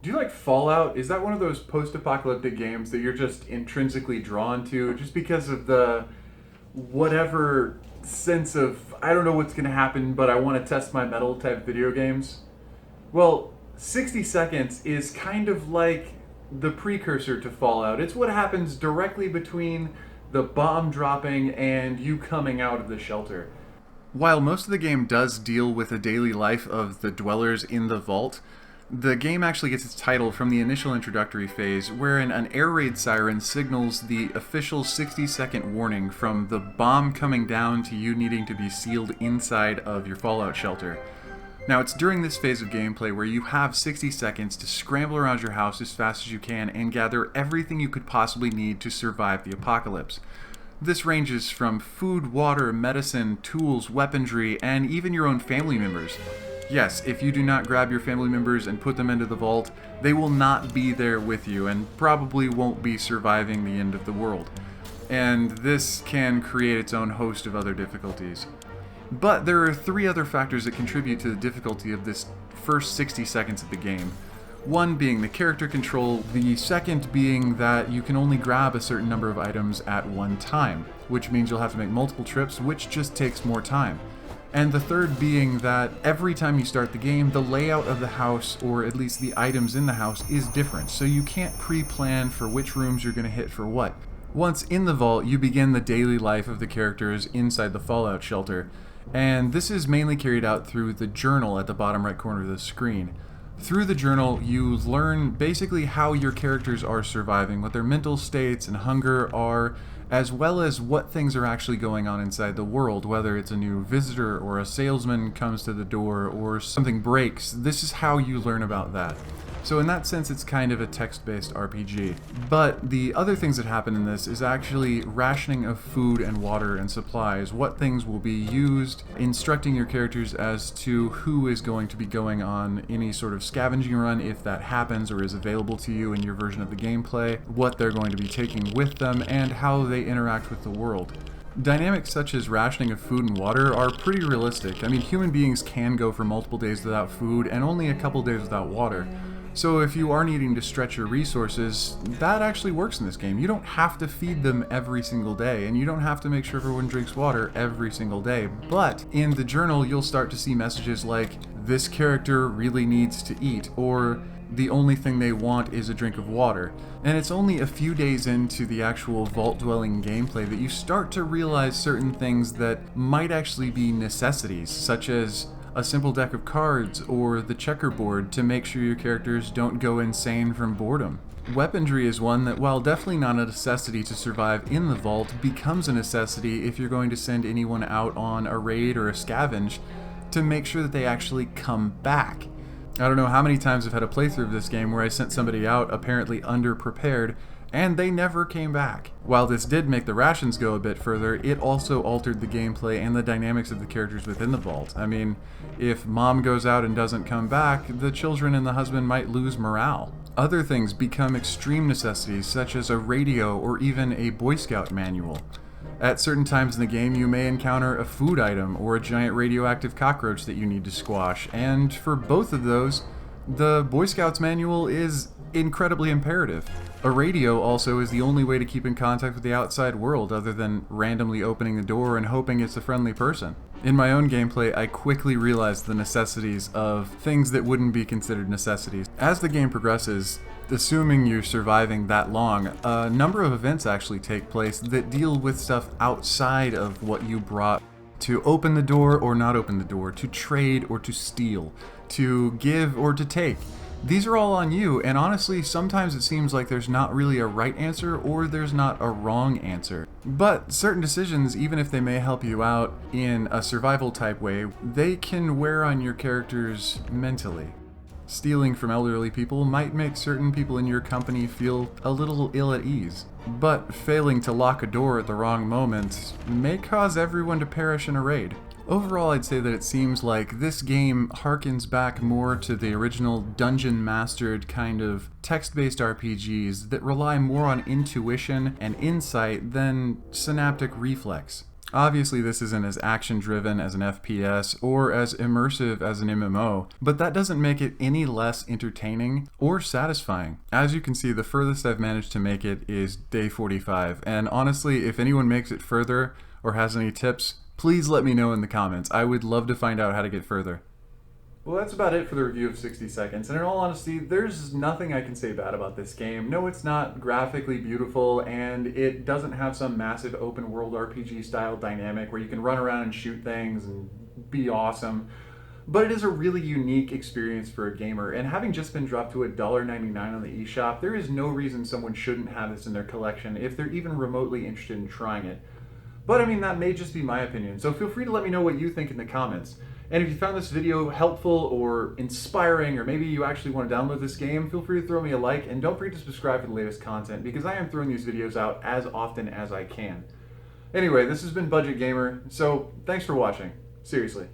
Do you like Fallout? Is that one of those post-apocalyptic games that you're just intrinsically drawn to just because of the whatever sense of I don't know what's going to happen, but I want to test my metal type video games? Well, 60 Seconds is kind of like the precursor to Fallout. It's what happens directly between the bomb dropping and you coming out of the shelter. While most of the game does deal with the daily life of the dwellers in the vault, the game actually gets its title from the initial introductory phase, wherein an air raid siren signals the official 60-second warning from the bomb coming down to you needing to be sealed inside of your Fallout shelter. Now, it's during this phase of gameplay where you have 60 seconds to scramble around your house as fast as you can and gather everything you could possibly need to survive the apocalypse. This ranges from food, water, medicine, tools, weaponry, and even your own family members. Yes, if you do not grab your family members and put them into the vault, they will not be there with you and probably won't be surviving the end of the world. And this can create its own host of other difficulties. But there are 3 other factors that contribute to the difficulty of this first 60 seconds of the game. One being the character control, the second being that you can only grab a certain number of items at one time, which means you'll have to make multiple trips, which just takes more time. And the third being that every time you start the game, the layout of the house, or at least the items in the house, is different, so you can't pre-plan for which rooms you're going to hit for what. Once in the vault, you begin the daily life of the characters inside the Fallout shelter, and this is mainly carried out through the journal at the bottom right corner of the screen. Through the journal, you learn basically how your characters are surviving, what their mental states and hunger are, as well as what things are actually going on inside the world, whether it's a new visitor or a salesman comes to the door or something breaks. This is how you learn about that. So in that sense, it's kind of a text-based RPG. But the other things that happen in this is actually rationing of food and water and supplies, what things will be used, instructing your characters as to who is going to be going on any sort of scavenging run if that happens or is available to you in your version of the gameplay, what they're going to be taking with them, and how they interact with the world. Dynamics such as rationing of food and water are pretty realistic. I mean, human beings can go for multiple days without food and only a couple days without water. So if you are needing to stretch your resources, that actually works in this game. You don't have to feed them every single day, and you don't have to make sure everyone drinks water every single day. But in the journal, you'll start to see messages like, this character really needs to eat, or the only thing they want is a drink of water. And it's only a few days into the actual vault-dwelling gameplay that you start to realize certain things that might actually be necessities, such as a simple deck of cards or the checkerboard to make sure your characters don't go insane from boredom. Weaponry is one that, while definitely not a necessity to survive in the vault, becomes a necessity if you're going to send anyone out on a raid or a scavenge to make sure that they actually come back. I don't know how many times I've had a playthrough of this game where I sent somebody out apparently underprepared and they never came back. While this did make the rations go a bit further, it also altered the gameplay and the dynamics of the characters within the vault. I mean, if mom goes out and doesn't come back, the children and the husband might lose morale. Other things become extreme necessities, such as a radio or even a Boy Scout manual. At certain times in the game, you may encounter a food item or a giant radioactive cockroach that you need to squash, and for both of those, the Boy Scouts manual is incredibly imperative. A radio also is the only way to keep in contact with the outside world other than randomly opening the door and hoping it's a friendly person. In my own gameplay, I quickly realized the necessities of things that wouldn't be considered necessities. As the game progresses, assuming you're surviving that long, a number of events actually take place that deal with stuff outside of what you brought. To open the door or not open the door, to trade or to steal, to give or to take. These are all on you, and honestly, sometimes it seems like there's not really a right answer or there's not a wrong answer. But certain decisions, even if they may help you out in a survival type way, they can wear on your characters mentally. Stealing from elderly people might make certain people in your company feel a little ill at ease. But failing to lock a door at the wrong moment may cause everyone to perish in a raid. Overall, I'd say that it seems like this game harkens back more to the original dungeon-mastered kind of text-based RPGs that rely more on intuition and insight than synaptic reflex. Obviously, this isn't as action-driven as an FPS or as immersive as an MMO, but that doesn't make it any less entertaining or satisfying. As you can see, the furthest I've managed to make it is day 45, and honestly, if anyone makes it further or has any tips, please let me know in the comments. I would love to find out how to get further. Well, that's about it for the review of 60 Seconds, and in all honesty, there's nothing I can say bad about this game. No, it's not graphically beautiful, and it doesn't have some massive open world RPG style dynamic where you can run around and shoot things and be awesome. But it is a really unique experience for a gamer, and having just been dropped to $1.99 on the eShop, there is no reason someone shouldn't have this in their collection if they're even remotely interested in trying it. But I mean, that may just be my opinion, so feel free to let me know what you think in the comments. And if you found this video helpful or inspiring, or maybe you actually want to download this game, feel free to throw me a like, and don't forget to subscribe for the latest content, because I am throwing these videos out as often as I can. Anyway, this has been Budget Gamer, so thanks for watching. Seriously.